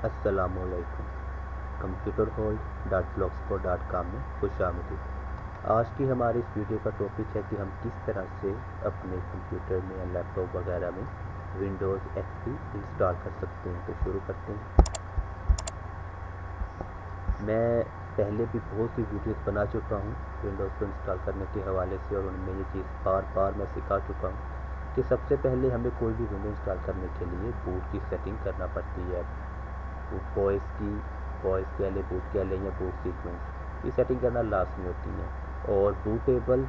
अस्सलामुअलैकुम। Computer hold dot blogspot.com में खुशामदीद। आज की हमारी इस वीडियो का टॉपिक है कि हम किस तरह से अपने कंप्यूटर में या लैपटॉप वगैरह में विंडोज़ एक्सपी इंस्टॉल कर सकते हैं। तो शुरू करते हैं। मैं पहले भी बहुत सी वीडियोस बना चुका हूँ विंडोज़ को इंस्टॉल करने के हवाले से, और उनमें ये चीज़ बार बार मैं सिखा चुका हूँ कि सबसे पहले हमें कोई भी विंडो इंस्टॉल करने के लिए बूट की सेटिंग करना पड़ती है। वॉइस कह लें, बूट कह लें या बूट सीक्वेंस, ये सेटिंग करना लाजमी होती है। और बूटेबल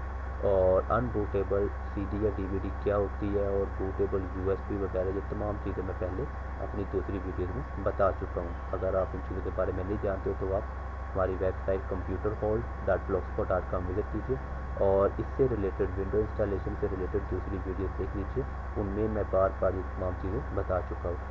और अनबूटेबल सीडी या डीवीडी क्या होती है, और बूटेबल यूएसबी वगैरह, ये तमाम चीज़ें मैं पहले अपनी दूसरी वीडियोज़ में बता चुका हूँ। अगर आप इन चीज़ों के बारे में नहीं जानते हो तो आप हमारी वेबसाइट computerhold.blogspot.com विजिट कीजिए और इससे रिलेटेड विंडो इंस्टॉलेशन से रिलेटेड दूसरी वीडियोज़ देख लीजिए। उनमें मैं बार बार ये तमाम चीज़ें बता चुका हूँ।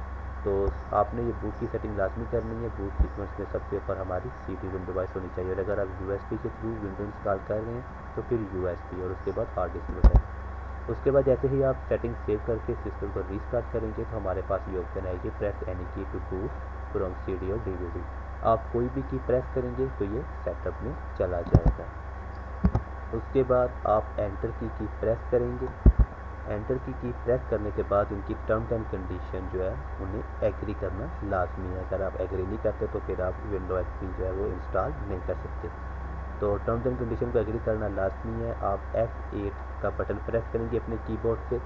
तो आपने ये बूट की सेटिंग लाजमी करनी है। बूट सीक्वेंस में सबसे ऊपर हमारी CD रोम डिवाइस होनी चाहिए, और अगर आप USB के थ्रू विंडो इंस्टॉल कर रहे हैं तो फिर USB, और उसके बाद हार्ड डिस्क वगैरह। उसके बाद जैसे ही आप सेटिंग सेव करके सिस्टम को रीस्टार्ट करेंगे तो हमारे पास ये ऑप्शन आएगी, प्रेस एनी की टू बूट फ्रॉम CD और DVD। आप कोई भी की प्रेस करेंगे तो ये सेटअप में चला जाएगा। उसके बाद आप एंटर की प्रेस करेंगे। एंटर की प्रेस करने के बाद इनकी टर्म्स एंड कंडीशन जो है उन्हें एग्री करना लाजमी है। अगर आप एग्री नहीं करते तो फिर आप विंडो एक्सपी जो है वो इंस्टॉल नहीं कर सकते। तो टर्म्स एंड कंडीशन को एग्री करना लाजमी है। आप F8 का बटन प्रेस करेंगे अपने कीबोर्ड से,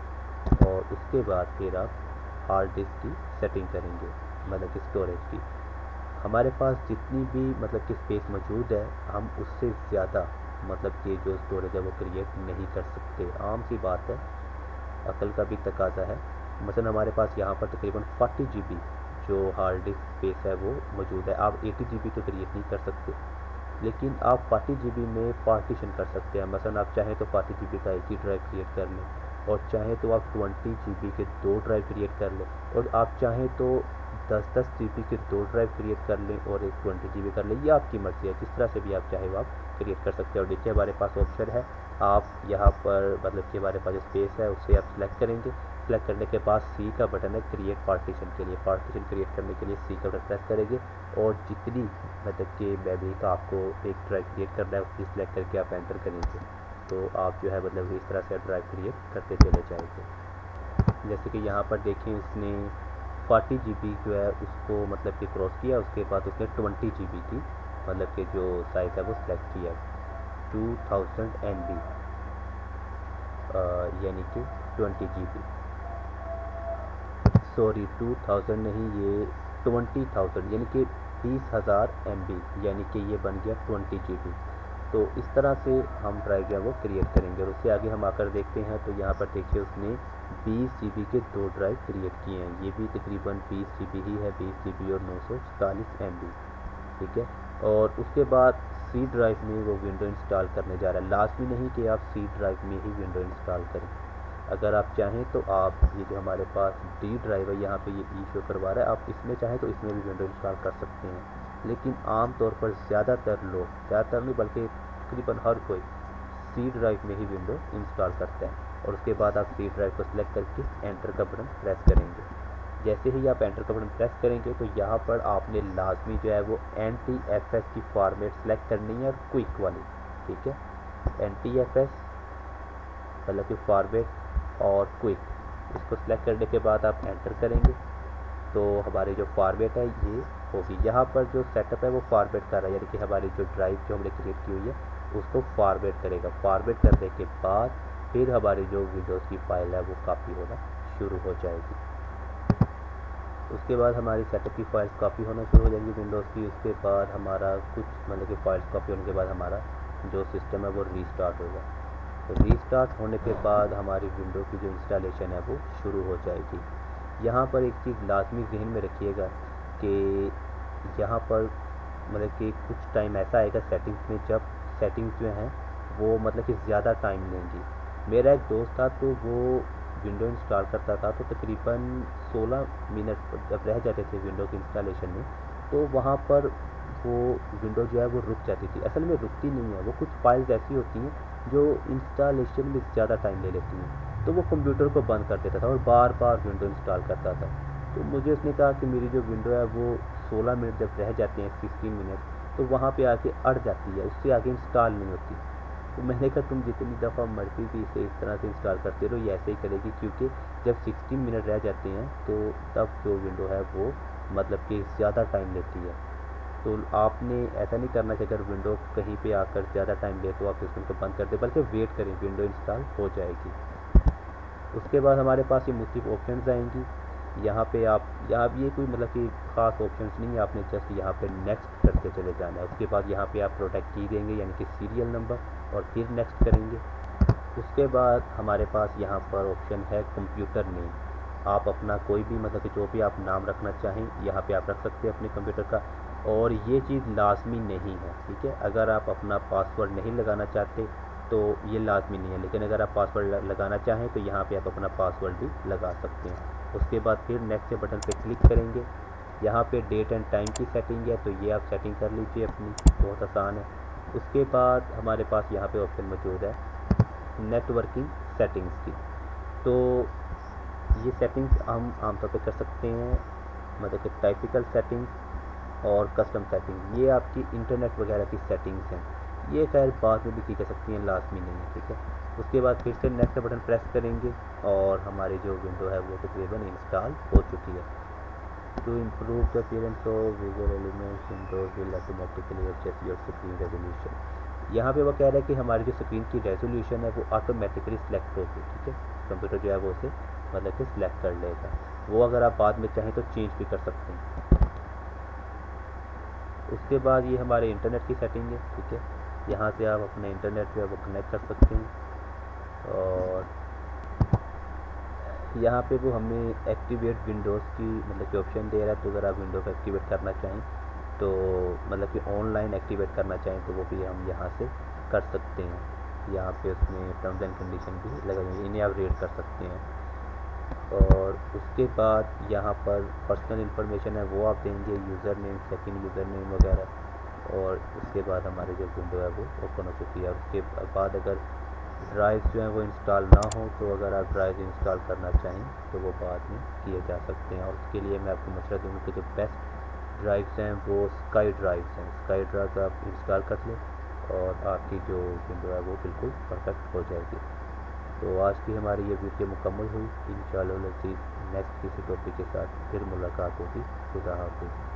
और उसके बाद फिर आप हार्ड डिस्क की सेटिंग करेंगे, मतलब कि स्टोरेज की। हमारे पास जितनी भी मतलब कि स्पेस मौजूद है, हम उससे ज़्यादा मतलब कि जो स्टोरेज है वो क्रिएट नहीं कर सकते। आम सी बात है, अकल का भी तकाजा है। मसलन हमारे पास यहाँ पर तकरीबन 40 GB जो हार्ड डिस्क स्पेस है वो मौजूद है। आप 80 GB तो क्रिएट नहीं कर सकते, लेकिन आप 40 GB में पार्टीशन कर सकते हैं। मसलन आप चाहें तो 40 GB का एक ही ड्राइव क्रिएट कर लें, और चाहें तो आप 20 GB के 2 ड्राइव क्रिएट कर लें, और आप चाहें तो 10-10 GB के 2 ड्राइव क्रिएट कर लें और एक 20 GB कर लें। ये आपकी मर्ज़ी है, जिस तरह से भी आप चाहे वो आप क्रिएट कर सकते हैं। और देखिए हमारे पास ऑप्शन है, आप यहाँ पर मतलब कि हमारे पास स्पेस है उसे आप सिलेक्ट करेंगे। सिलेक्ट करने के बाद C का बटन है क्रिएट पार्टीशन के लिए। पार्टीशन क्रिएट करने के लिए C का बटन प्रेस करेंगे, और जितनी मतलब कि मेमोरी का आपको एक ड्राइव क्रिएट करना है उसकी सिलेक्ट करके आप एंटर करेंगे, तो आप जो है मतलब इस तरह से ड्राइव क्रिएट करते चले जाएंगे। जैसे कि यहाँ पर देखिए उसने 40 GB जो है उसको मतलब कि क्रॉस किया, उसके बाद उसने 20 GB की मतलब कि जो साइज़ है वो सिलेक्ट किया, 2000 MB यानी कि 20 GB, सॉरी 2000 नहीं, ये 20,000 यानी कि 20,000 MB, यानी कि ये बन गया 20 GB। तो इस तरह से हम ड्राइव जो है वो क्रिएट करेंगे। और उससे आगे हम आकर देखते हैं तो यहाँ पर देखिए उसने 20 GB के 2 ड्राइव क्रिएट किए हैं। ये भी तकरीबन 20 GB ही है, 20 GB और 944 MB, ठीक है। और उसके बाद C ड्राइव में वो विंडो इंस्टॉल करने जा रहा है। लाजमी नहीं कि आप C ड्राइव में ही विंडो इंस्टॉल करें। अगर आप चाहें तो आप ये जो हमारे पास D ड्राइव है यहाँ पे ये ई शो करवा रहा है, आप इसमें चाहें तो इसमें भी विंडो इंस्टॉल कर सकते हैं। लेकिन आम तौर पर ज़्यादातर लोग, ज़्यादातर नहीं बल्कि तकरीबन हर कोई C ड्राइव में ही विंडो इंस्टॉल करता है। और उसके बाद आप C ड्राइव को सिलेक्ट करके एंटर का बटन प्रेस करेंगे। जैसे ही आप एंटर का बटन प्रेस करेंगे तो यहाँ पर आपने लाजमी जो है वो NTFS की फॉर्मेट सेलेक्ट करनी है, और क्विक वाली, ठीक है। NTFS मतलब कि फॉर्मेट और क्विक, इसको सिलेक्ट करने के बाद आप एंटर करेंगे तो हमारी जो फॉर्मेट है ये होगी। यहाँ पर जो सेटअप है वो फॉर्मेट कर रहा है, यानी कि हमारी जो ड्राइव जो हमने क्रिएट की हुई है उसको फॉर्मेट करेगा। फॉर्मेट करने के बाद फिर हमारी जो विंडोज़ की फाइल है वो कॉपी होना शुरू हो जाएगी। उसके बाद हमारी सेटअप की फाइल्स कॉपी होना शुरू हो जाएगी विंडोज़ की। उसके बाद हमारा कुछ मतलब कि फाइल्स कॉपी होने के बाद हमारा जो सिस्टम है वो रीस्टार्ट होगा। तो रीस्टार्ट होने के बाद हमारी विंडो की जो इंस्टॉलेशन है वो शुरू हो जाएगी। यहाँ पर एक चीज़ लाजमी जहन में रखिएगा कि यहाँ पर मतलब कि कुछ टाइम ऐसा आएगा सेटिंग्स में जब सेटिंग्स जो हैं वो मतलब कि ज़्यादा टाइम लेंगी। मेरा एक दोस्त था तो वो विंडो इंस्टॉल करता था, तो तकरीबन 16 मिनट जब रह जाते थे विंडो की इंस्टॉलेशन में, तो वहाँ पर वो विंडो जो है वो रुक जाती थी। असल में रुकती नहीं है, वो कुछ फाइल्स ऐसी होती हैं जो इंस्टॉलेशन में ज़्यादा टाइम ले लेती हैं, तो वो कंप्यूटर को बंद कर देता था और बार बार विंडो इंस्टॉल करता था। तो मुझे उसने कहा कि मेरी जो विंडो है वो 16 मिनट जब रह जाते हैं, 16 मिनट, तो वहाँ पे आके अड़ जाती है, उससे आगे इंस्टॉल नहीं होती। तो मैंने कहा तुम जितनी दफ़ा मर्जी भी इसे इस तरह से इंस्टॉल करते रहो, ये ऐसे ही करेगी, क्योंकि जब 16 मिनट रह जाते हैं तो तब जो विंडो है वो मतलब कि ज़्यादा टाइम लेती है। तो आपने ऐसा नहीं करना कि अगर विंडो कहीं पे आकर ज़्यादा टाइम ले तो आप सिस्टम को बंद कर दें, बल्कि वेट करें, विंडो इंस्टॉल हो जाएगी। उसके बाद हमारे पास ये मुख्तलिफ ऑप्शंस आएंगी। यहाँ पे आप यहाँ ये कोई मतलब कि ख़ास ऑप्शंस नहीं है, आपने जस्ट यहाँ पे नेक्स्ट करके चले जाना है। उसके बाद यहाँ पे आप प्रोडक्ट की देंगे यानी कि सीरियल नंबर, और फिर नेक्स्ट करेंगे। उसके बाद हमारे पास यहाँ पर ऑप्शन है कंप्यूटर नेम। आप अपना कोई भी मतलब कि जो भी आप नाम रखना चाहें यहाँ पे आप रख सकते हैं अपने कंप्यूटर का, और ये चीज़ लाजमी नहीं है, ठीक है। अगर आप अपना पासवर्ड नहीं लगाना चाहते तो ये लाजमी नहीं है, लेकिन अगर आप पासवर्ड लगाना चाहें तो यहाँ पे आप अपना पासवर्ड भी लगा सकते हैं। उसके बाद फिर नेक्स्ट के बटन पे क्लिक करेंगे। यहाँ पे डेट एंड टाइम की सेटिंग है, तो ये आप सेटिंग कर लीजिए अपनी, बहुत आसान है। उसके बाद हमारे पास यहाँ पे ऑप्शन मौजूद है नेटवर्किंग सेटिंग्स की। तो ये सेटिंग्स हम आमतौर पे कर सकते हैं, मतलब कि टाइपिकल सेटिंग्स और कस्टम सेटिंग, ये आपकी इंटरनेट वगैरह की सेटिंग्स हैं। ये खैर बाद में भी की जा सकती हैं, लाजमी नहीं है, ठीक है। उसके बाद फिर से नेक्स्ट बटन प्रेस करेंगे और हमारी जो विंडो है वो तकरीबन इंस्टॉल हो चुकी है। To improve the appearance of visual elements Windows will automatically adjust your screen resolution. यहाँ पे वो कह रहा है कि हमारी जो स्क्रीन की रेजोल्यूशन है वो ऑटोमेटिकली सिलेक्ट होगी, ठीक है। कंप्यूटर जो है वो उसे मतलब कि सिलेक्ट कर लेगा। वो अगर आप बाद में चाहें तो चेंज भी कर सकते हैं। उसके बाद ये हमारे इंटरनेट की सेटिंग है, ठीक है। यहाँ से आप अपने इंटरनेट जो है वो कनेक्ट कर सकते हैं, और यहाँ पे वो हमें एक्टिवेट विंडोज़ की मतलब कि ऑप्शन दे रहा है। तो अगर आप विंडो को एक्टिवेट करना चाहें तो मतलब कि ऑनलाइन एक्टिवेट करना चाहें तो वो भी हम यहाँ से कर सकते हैं। यहाँ पे उसमें टर्म्स एंड कंडीशन भी लगे हुए हैं, इन्हें आप रीड कर सकते हैं। और उसके बाद यहाँ पर पर्सनल इंफॉर्मेशन है वो आप देंगे, user name, second user name वगैरह। और उसके बाद हमारी जो विंडो है वो ओपन हो चुकी है। उसके बाद अगर ड्राइव जो है वो इंस्टॉल ना हो तो अगर आप ड्राइव इंस्टॉल करना चाहें तो वो बाद में किए जा सकते हैं। और उसके लिए मैं आपको मशवरा दूँगा कि जो बेस्ट ड्राइव्स हैं वो स्काई ड्राइव्स हैं। स्काई ड्राइव आप इंस्टॉल कर लें और आपकी जो विंडो है वो बिल्कुल परफेक्ट हो जाएगी। तो आज की हमारी ये वीडियो मुकम्मल हुई। इंशाअल्लाह नेक्स्ट किसी टॉपिक के साथ फिर मुलाकात होगी। खुदा हाफिज़।